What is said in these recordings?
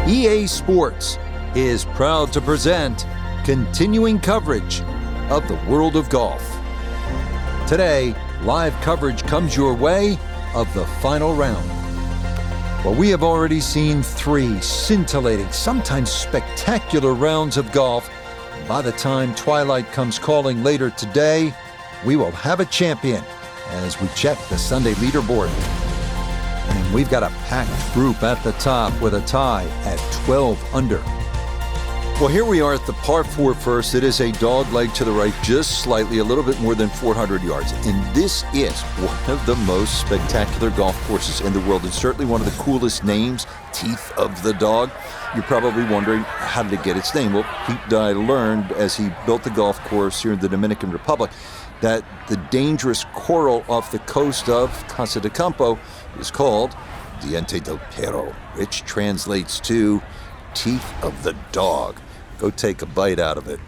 EA Sports is proud to present continuing coverage of the world of golf. Today, live coverage comes your way of the final round. Well, we have already seen 3 scintillating, sometimes spectacular rounds of golf. By the time twilight comes calling later today, we will have a champion as we check the Sunday leaderboard. And we've got a packed group at the top with a tie at 12 under. Well, here we are at the par 4 first. It is a dog leg to the right, just slightly, a little bit more than 400 yards. And this is one of the most spectacular golf courses in the world, and certainly one of the coolest names, Teeth of the Dog. You're probably wondering, how did it get its name? Well, Pete Dye learned as he built the golf course here in the Dominican Republic that the dangerous coral off the coast of Casa de Campo is called Diente del Perro, which translates to Teeth of the Dog. Go take a bite out of it.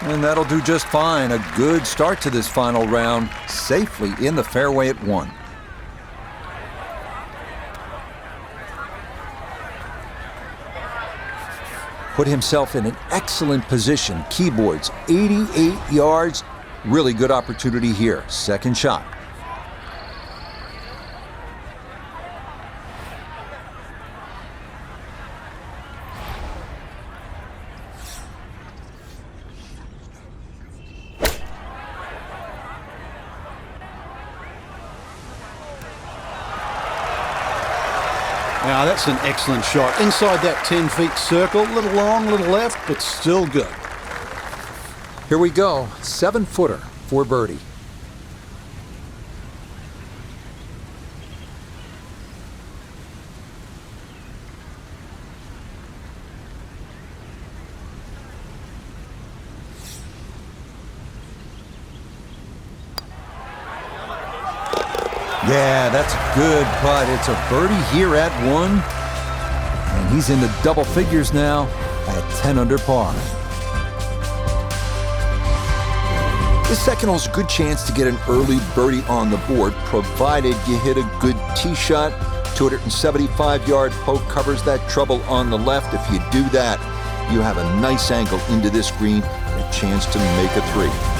And that'll do just fine. A good start to this final round, safely in the fairway at 1. Put himself in an excellent position. Keyboards, 88 yards. Really good opportunity here. Second shot. Now that's an excellent shot. Inside that 10 feet circle, a little long, a little left, but still good. Here we go. 7-footer for birdie. Yeah, that's a good putt. It's a birdie here at 1. And he's in the double figures now at 10 under par. This second hole's a good chance to get an early birdie on the board, provided you hit a good tee shot. 275-yard poke covers that trouble on the left. If you do that, you have a nice angle into this green and a chance to make a 3.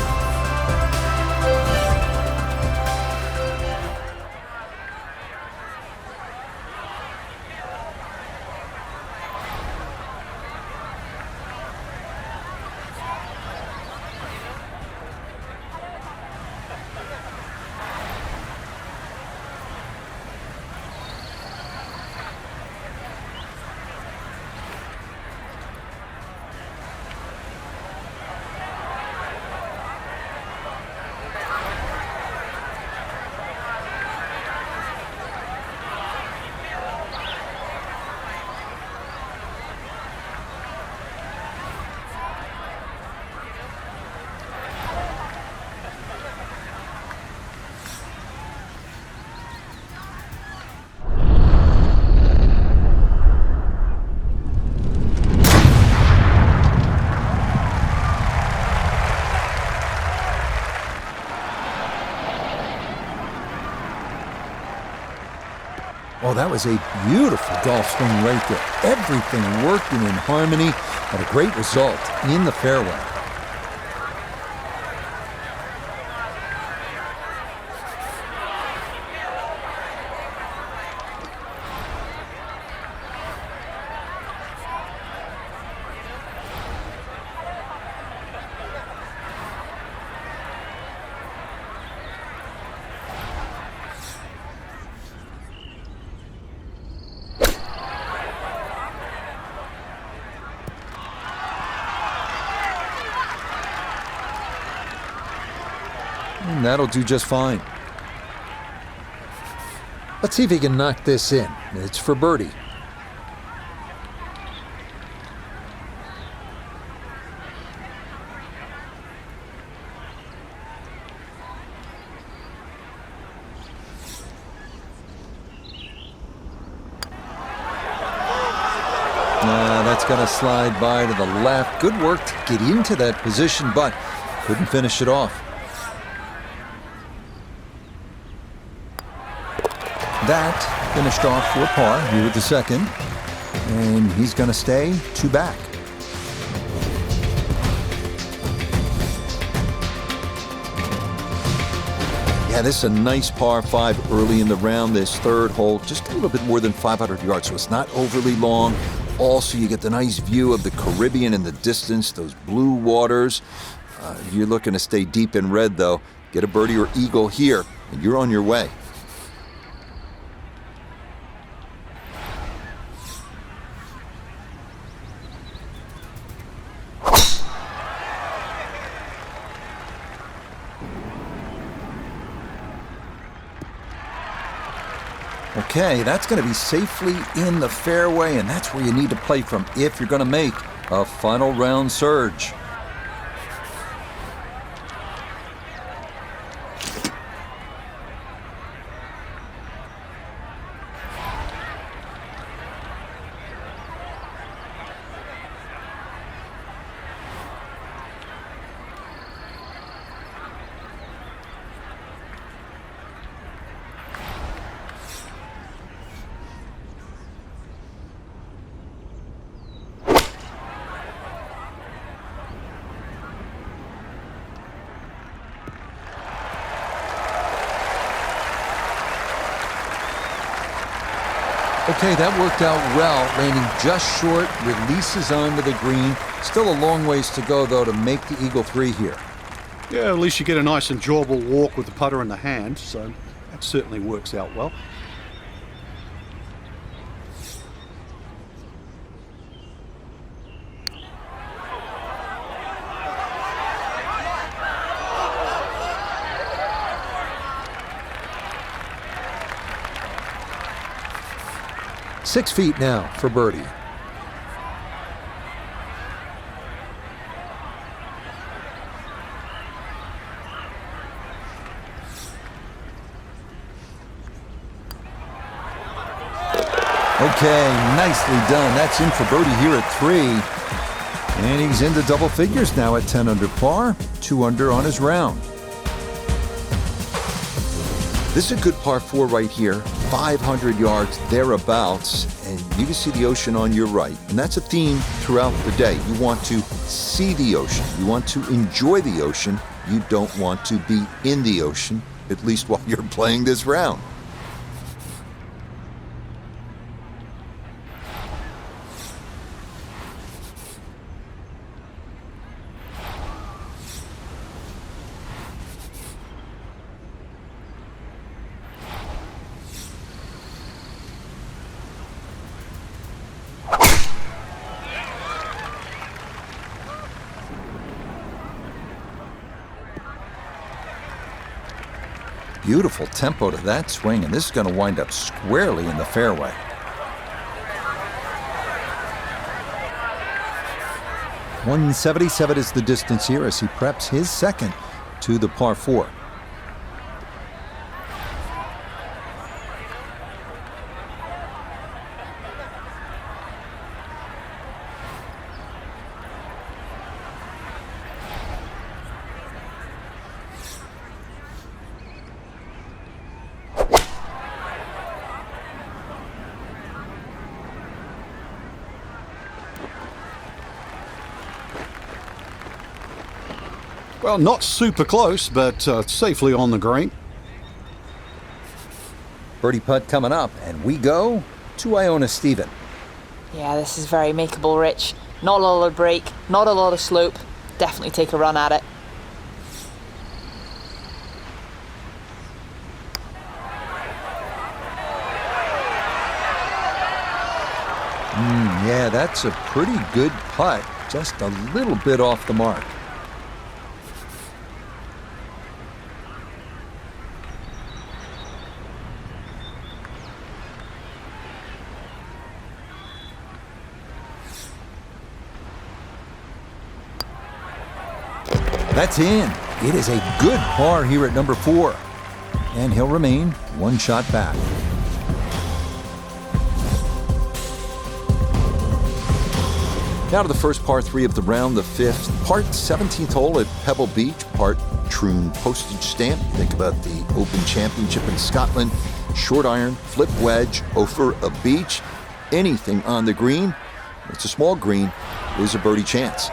Oh, that was a beautiful golf swing right there. Everything working in harmony, and a great result in the fairway. And that'll do just fine. Let's see if he can knock this in. It's for birdie. That's going to slide by to the left. Good work to get into that position, but Couldn't finish it off. That finished off for par here with the second. And he's going to stay 2 back. Yeah, this is a nice par 5 early in the round, this third hole. Just a little bit more than 500 yards, so it's not overly long. Also, you get the nice view of the Caribbean in the distance, those blue waters. You're looking to stay deep in red, though. Get a birdie or eagle here, and you're on your way. Okay, that's going to be safely in the fairway, and that's where you need to play from if you're going to make a final round surge. Okay, that worked out well, landing just short, releases onto the green. Still a long ways to go, though, to make the Eagle 3 here. Yeah, at least you get a nice enjoyable walk with the putter in the hand, so that certainly works out well. Six feet now for birdie. Okay, nicely done. That's in for birdie here at 3. And he's into double figures now at 10 under par, 2 under on his round. This is a good par 4 right here, 500 yards thereabouts, and you can see the ocean on your right. And that's a theme throughout the day. You want to see the ocean. You want to enjoy the ocean. You don't want to be in the ocean, at least while you're playing this round. Beautiful tempo to that swing, and this is going to wind up squarely in the fairway. .177 is the distance here as he preps his second to the par 4. Well, not super close, but safely on the green. Birdie putt coming up, and we go to Iona Stephen. Yeah, this is very makeable, Rich. Not a lot of break, not a lot of slope. Definitely take a run at it. Yeah, that's a pretty good putt. Just a little bit off the mark. That's in. It is a good par here at number 4. And he'll remain one shot back. Now to the first par 3 of the round, the 5th. Part 17th hole at Pebble Beach, part Troon postage stamp. Think about the Open Championship in Scotland. Short iron, flip wedge, over a beach. Anything on the green, it's a small green, is a birdie chance.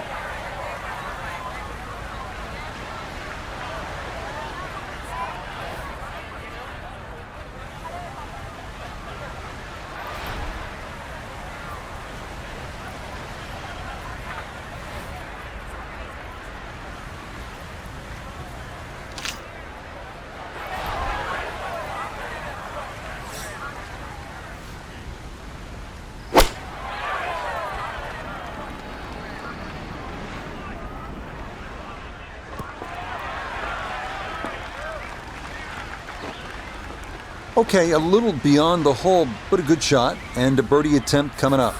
Okay, a little beyond the hole, but a good shot, and a birdie attempt coming up.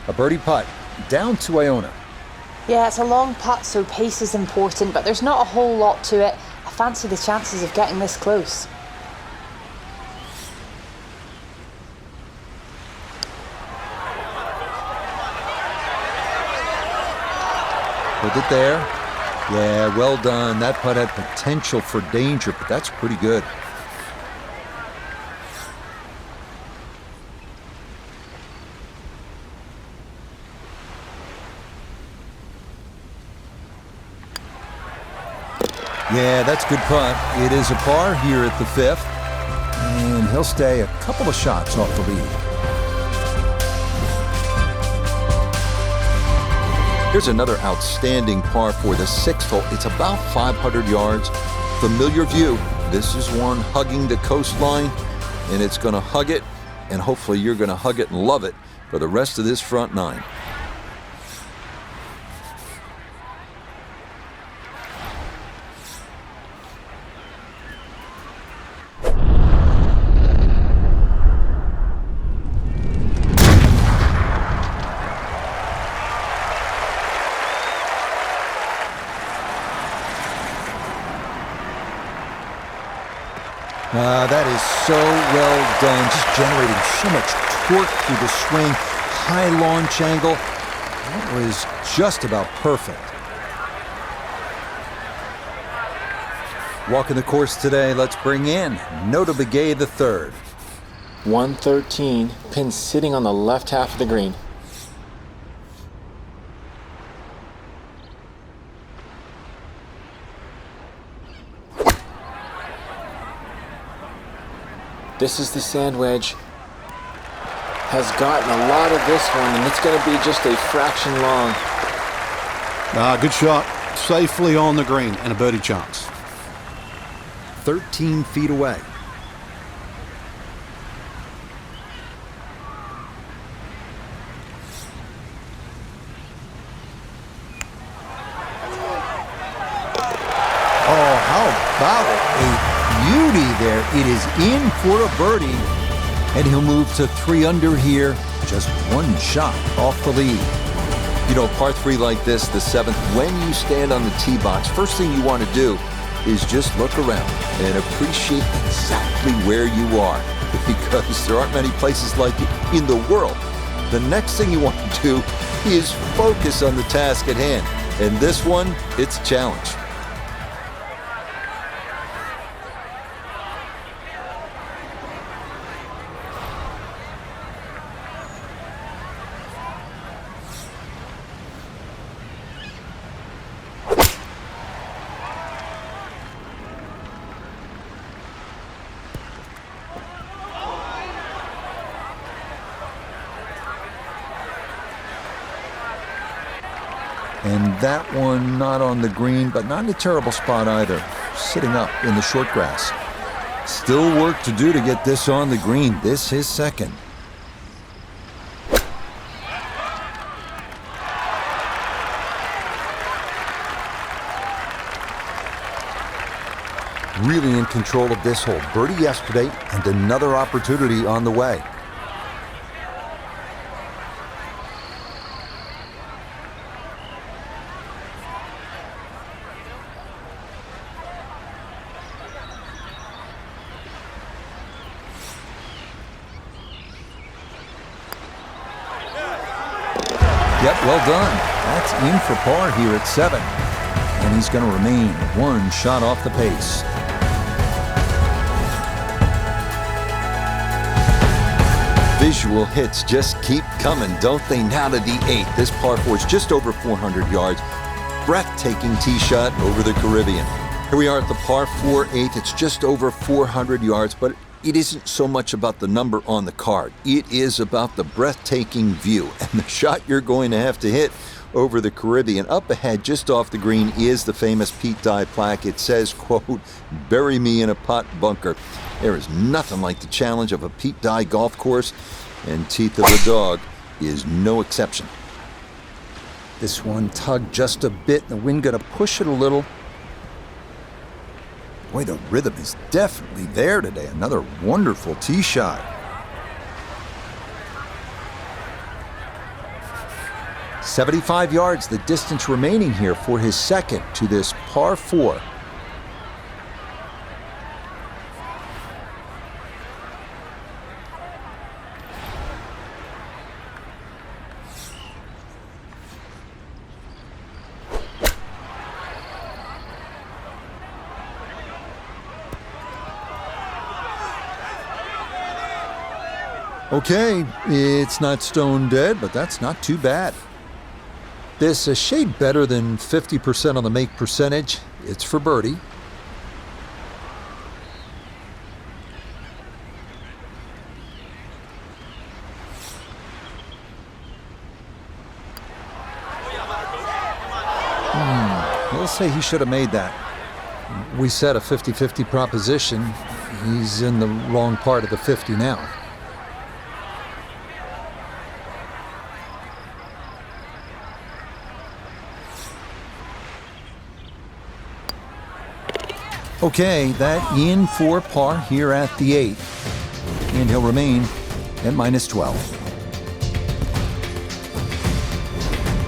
A birdie putt, down to Iona. Yeah, it's a long putt, so pace is important, but there's not a whole lot to it. I fancy the chances of getting this close. Hold it there. Yeah, well done. That putt had potential for danger, but that's pretty good. Yeah, that's a good putt. It is a par here at the 5th, and he'll stay a couple of shots off the lead. Here's another outstanding par for the 6th hole. It's about 500 yards. Familiar view. This is one hugging the coastline, and it's going to hug it, and hopefully you're going to hug it and love it for the rest of this front 9. That is so well done, just generating so much torque through the swing, high launch angle. That was just about perfect. Walking the course today, let's bring in Nota Begay the 3rd. 113, pin sitting on the left half of the green. This is the sand wedge. Has gotten a lot of this one, and it's going to be just a fraction long. Good shot. Safely on the green and a birdie chance. 13 feet away. Oh, how about it? A beauty there. It is in for a birdie, and he'll move to 3 under here, just one shot off the lead. You know, par 3 like this, the 7th, when you stand on the tee box, first thing you want to do is just look around and appreciate exactly where you are, because there aren't many places like it in the world. The next thing you want to do is focus on the task at hand, and this one, it's a challenge. And that one not on the green, but not in a terrible spot either. Sitting up in the short grass. Still work to do to get this on the green. This is second. Really in control of this hole. Birdie yesterday and another opportunity on the way. Yep, well done. That's in for par here at 7. And he's going to remain one shot off the pace. Visual hits just keep coming, don't they? Now to the 8th. This par 4 is just over 400 yards. Breathtaking tee shot over the Caribbean. Here we are at the par 4 8th. It's just over 400 yards, but it isn't so much about the number on the card. It is about the breathtaking view and the shot you're going to have to hit over the Caribbean. Up ahead, just off the green, is the famous Pete Dye plaque. It says, quote, "Bury me in a pot bunker." There is nothing like the challenge of a Pete Dye golf course, and Teeth of the Dog is no exception. This one tugged just a bit, the wind going to push it a little. Boy, the rhythm is definitely there today. Another wonderful tee shot. "75 yards, the distance remaining here for his second to this par 4. Okay, it's not stone dead, but that's not too bad. This a shade better than 50% on the make percentage. It's for birdie. He'll say he should have made that. We set a 50-50 proposition. He's in the wrong part of the 50 now. Okay, that in for par here at the 8th. And he'll remain at -12.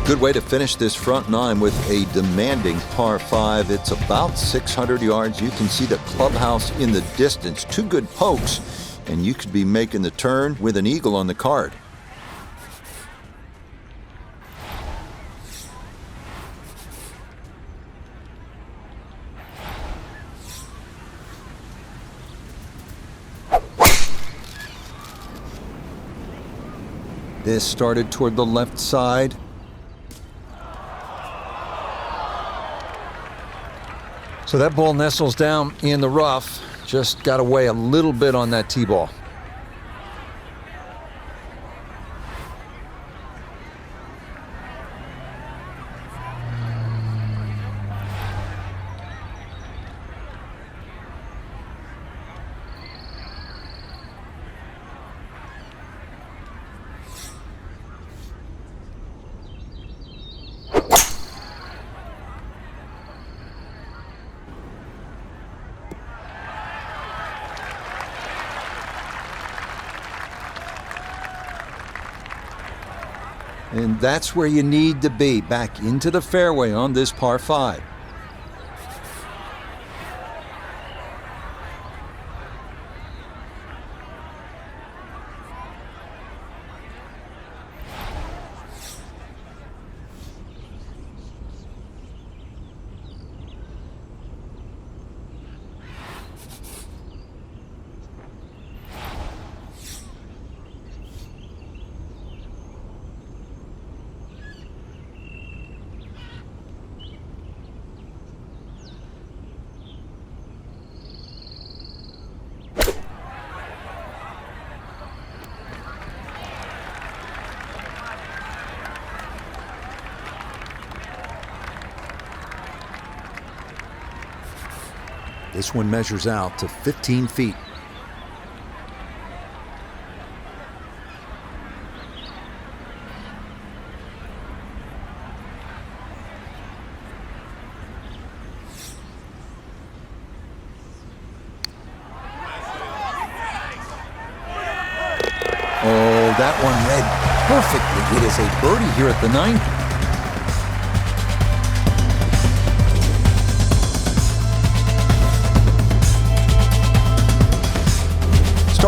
Good way to finish this front 9 with a demanding par 5. It's about 600 yards. You can see the clubhouse in the distance. 2 good pokes, and you could be making the turn with an eagle on the card. This started toward the left side. So that ball nestles down in the rough. Just got away a little bit on that tee ball. And that's where you need to be, back into the fairway on this par 5. This one measures out to 15 feet. Oh, that one read perfectly. It is a birdie here at the 9th.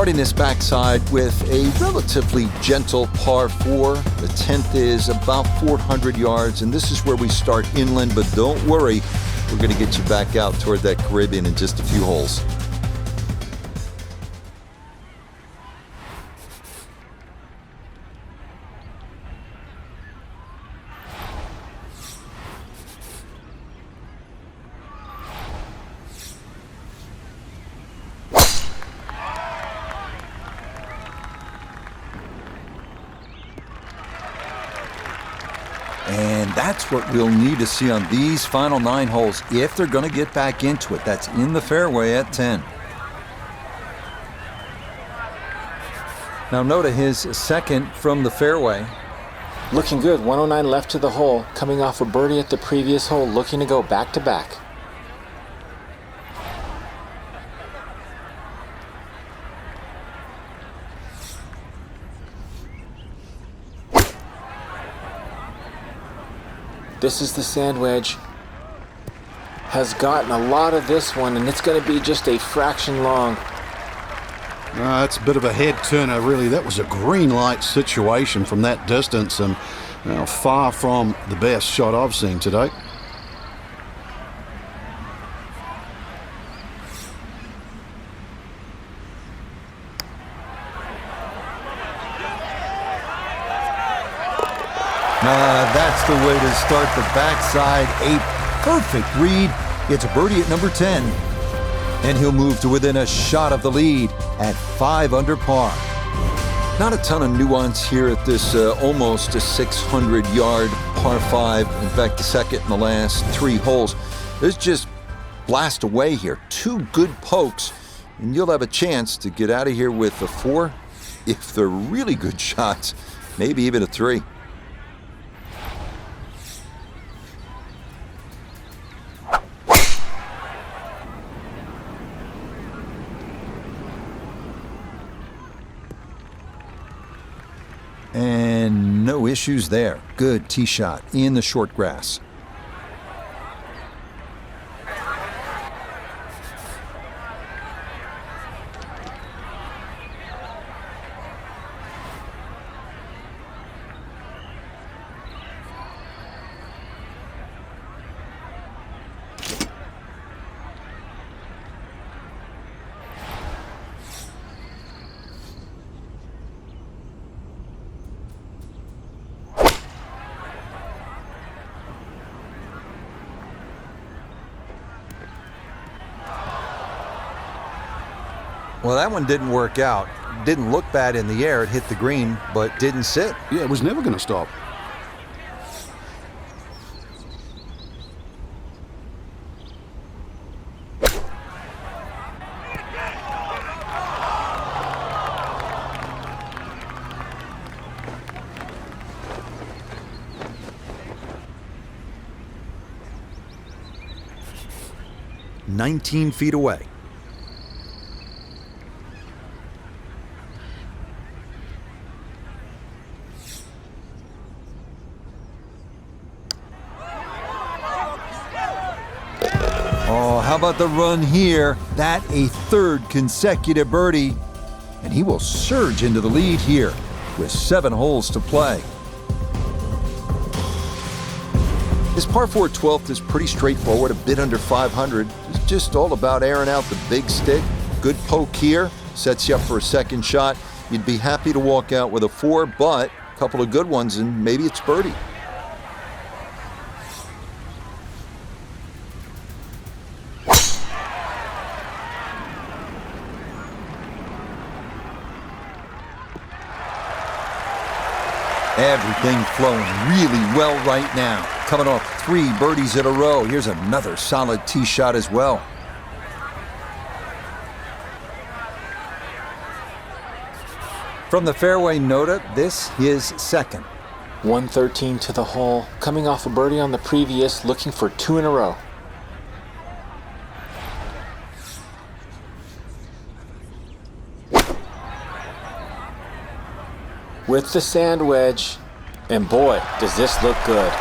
Starting this backside with a relatively gentle par 4. The 10th is about 400 yards, and this is where we start inland, but don't worry, we're going to get you back out toward that Caribbean in just a few holes. And that's what we'll need to see on these final 9 holes if they're going to get back into it. That's in the fairway at 10. Now Nota, his second from the fairway. Looking good. 109 left to the hole. Coming off a birdie at the previous hole. Looking to go back to back. This is the sand wedge. Has gotten a lot of this one, and it's going to be just a fraction long. That's a bit of a head turner, really. That was a green light situation from that distance, and far from the best shot I've seen today. That's the way to start the backside. A perfect read. It's a birdie at number 10. And he'll move to within a shot of the lead at 5 under par. Not a ton of nuance here at this almost a 600-yard par 5. In fact, the second and the last 3 holes. There's just blast away here. 2 good pokes, and you'll have a chance to get out of here with a 4. If they're really good shots, maybe even a 3. And no issues there. Good tee shot in the short grass. Well, that one didn't work out. Didn't look bad in the air. It hit the green, but didn't sit. Yeah, it was never going to stop. "19 feet away." Oh, how about the run here? That a 3rd consecutive birdie. And he will surge into the lead here with 7 holes to play. His par 4 12th is pretty straightforward, a bit under 500. It's just all about airing out the big stick. Good poke here, sets you up for a second shot. You'd be happy to walk out with a 4, but a couple of good ones and maybe it's birdie. Everything flowing really well right now. Coming off 3 birdies in a row. Here's another solid tee shot as well. From the fairway, Nota, this is second. 113 to the hole. Coming off a birdie on the previous, looking for 2 in a row. With the sand wedge, and boy, does this look good.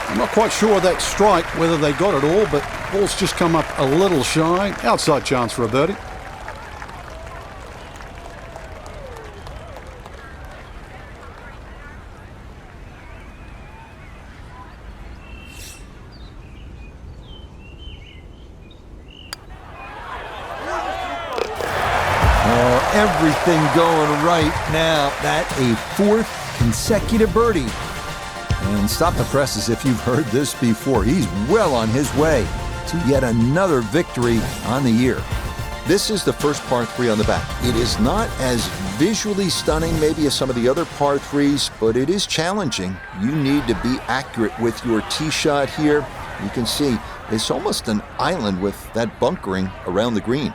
I'm not quite sure that strike, whether they got it all, but ball's just come up a little shy. Outside chance for a birdie. everything going right now. That a fourth consecutive birdie. And stop the presses if you've heard this before. He's well on his way to yet another victory on the year. This is the first par 3 on the back. It is not as visually stunning maybe as some of the other par 3s, but it is challenging. You need to be accurate with your tee shot here. You can see it's almost an island with that bunkering around the green.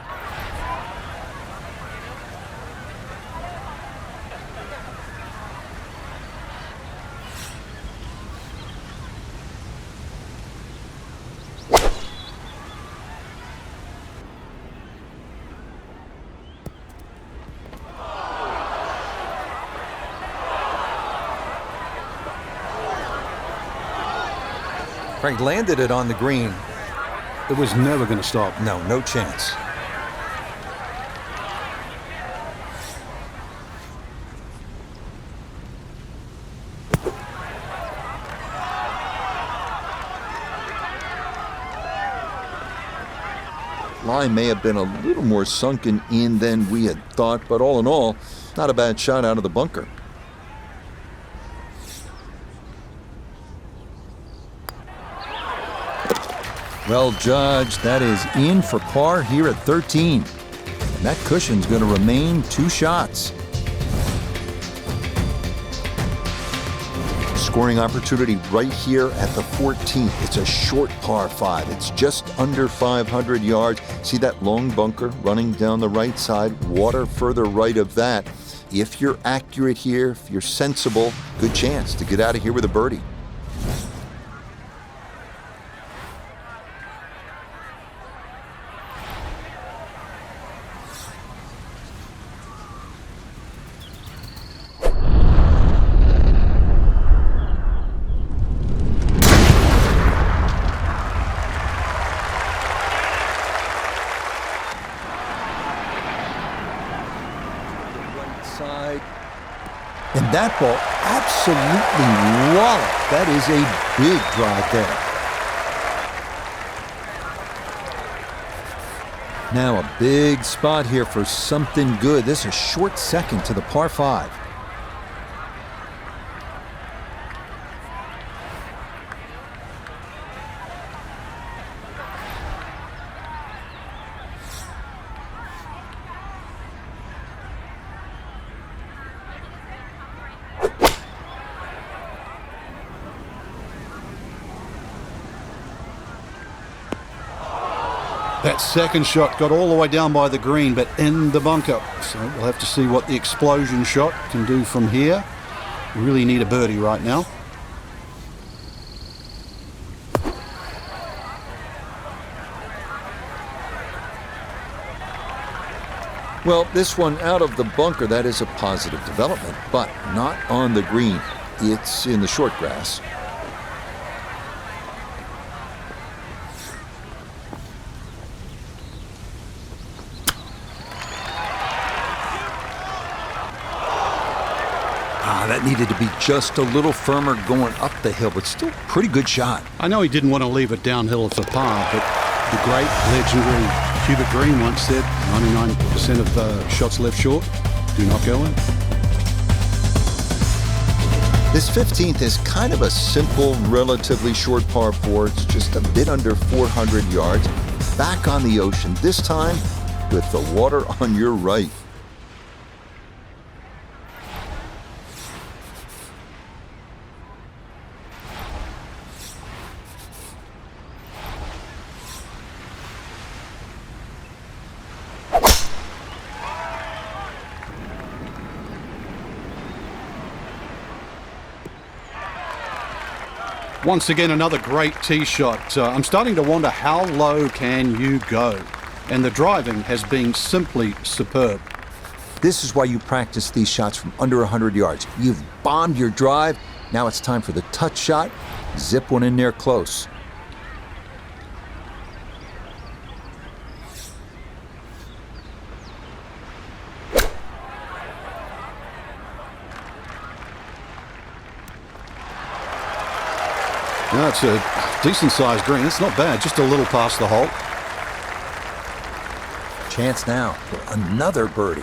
Frank landed it on the green. It was never going to stop. No chance. Line may have been a little more sunken in than we had thought, but all in all, not a bad shot out of the bunker. Well judged. That is in for par here at 13. And that cushion's going to remain 2 shots. Scoring opportunity right here at the 14th. It's a short par 5. It's just under 500 yards. See that long bunker running down the right side? Water further right of that. If you're accurate here, if you're sensible, good chance to get out of here with a birdie. And that ball absolutely walloped. That is a big drive there. Now a big spot here for something good. This is a short second to the par 5. That second shot got all the way down by the green, but in the bunker. So we'll have to see what the explosion shot can do from here. We really need a birdie right now. Well, this one out of the bunker, that is a positive development, but not on the green. It's in the short grass. That needed to be just a little firmer going up the hill, but still pretty good shot. I know he didn't want to leave it downhill for par, but the great legendary Hubert Green once said 99% of shots left short do not go in. This 15th is kind of a simple, relatively short par 4. It's just a bit under 400 yards. Back on the ocean, this time with the water on your right. Once again, another great tee shot. I'm starting to wonder how low can you go? And the driving has been simply superb. This is why you practice these shots from under 100 yards. You've bombed your drive. Now it's time for the touch shot. Zip one in there close. No, it's a decent-sized green. It's not bad, just a little past the hole. Chance now for another birdie.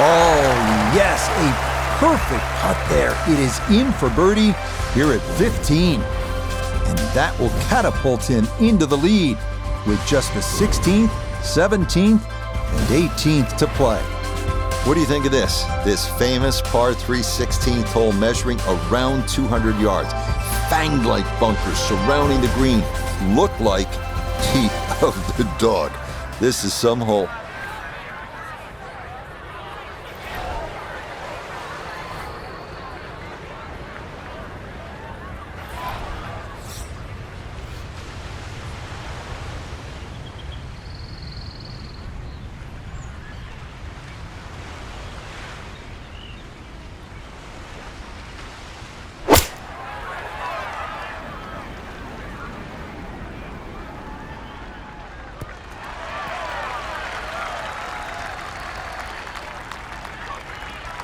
Oh, yes, a perfect putt there. It is in for birdie here at 15. And that will catapult him into the lead with just the 16th, 17th, and 18th to play. What do you think of this? This famous par 3 16th hole measuring around 200 yards. Fanged-like bunkers surrounding the green look like teeth of the dog. This is some hole.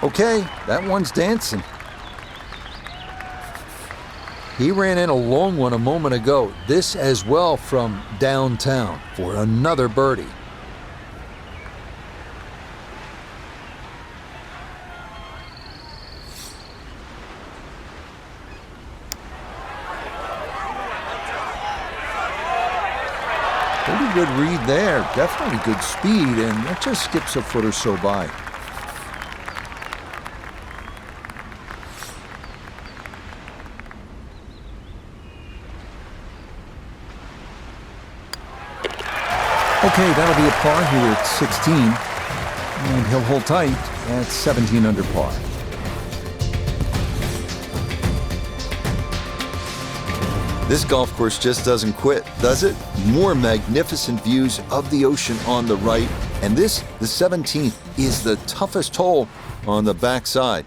Okay, that one's dancing. He ran in a long one a moment ago. This as well from downtown for another birdie. Pretty good read there. Definitely good speed, and that just skips a foot or so by. Okay, that'll be a par here at 16, and he'll hold tight at 17 under par. This golf course just doesn't quit, does it? More magnificent views of the ocean on the right, and this, the 17th, is the toughest hole on the backside.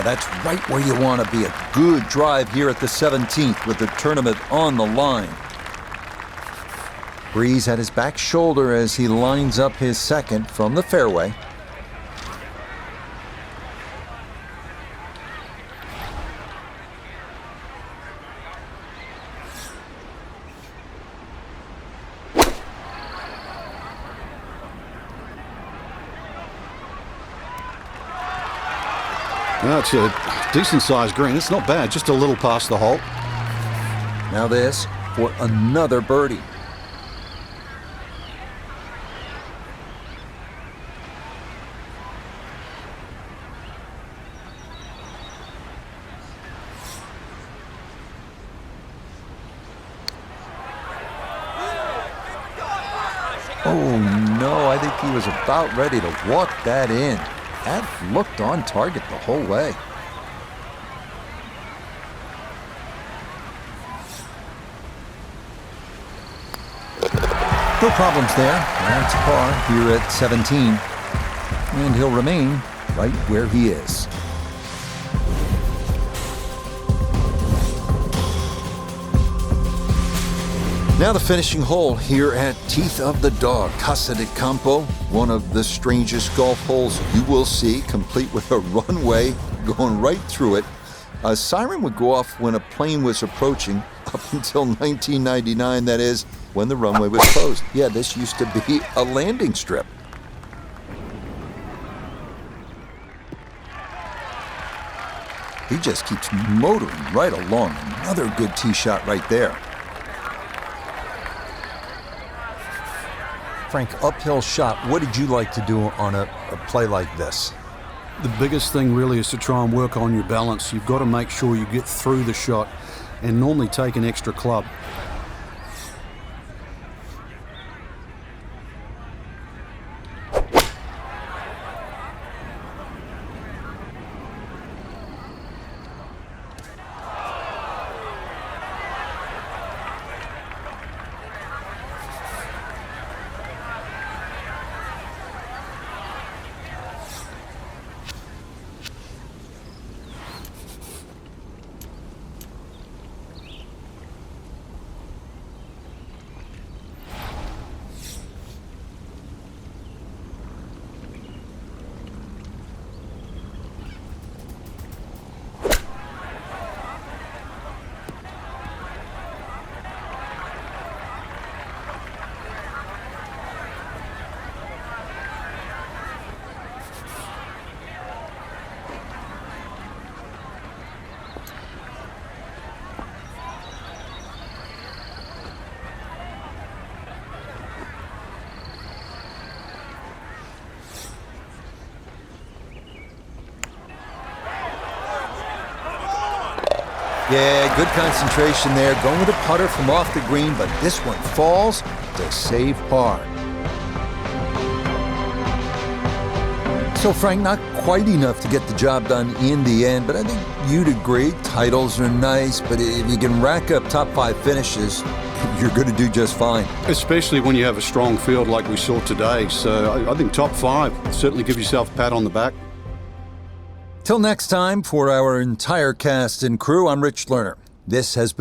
That's right where you want to be. A good drive here at the 17th with the tournament on the line. Breeze at his back shoulder as he lines up his second from the fairway. Well, it's a decent-sized green. It's not bad, just a little past the hole. Now this for another birdie. Oh no, I think he was about ready to walk that in. That looked on target the whole way. No problems there. That's par here at 17. And he'll remain right where he is. Now the finishing hole here at Teeth of the Dog, Casa de Campo, one of the strangest golf holes you will see, complete with a runway going right through it. A siren would go off when a plane was approaching, up until 1999, that is, when the runway was closed. Yeah, this used to be a landing strip. He just keeps motoring right along. Another good tee shot right there. Frank, uphill shot. What did you like to do on a play like this? The biggest thing really is to try and work on your balance. You've got to make sure you get through the shot and normally take an extra club. Yeah, good concentration there. Going with a putter from off the green, but this one falls to save par. So, Frank, not quite enough to get the job done in the end, but I think you'd agree, titles are nice, but if you can rack up top 5 finishes, you're going to do just fine. Especially when you have a strong field like we saw today. So I think top 5, certainly give yourself a pat on the back. Till next time, for our entire cast and crew, I'm Rich Lerner. This has been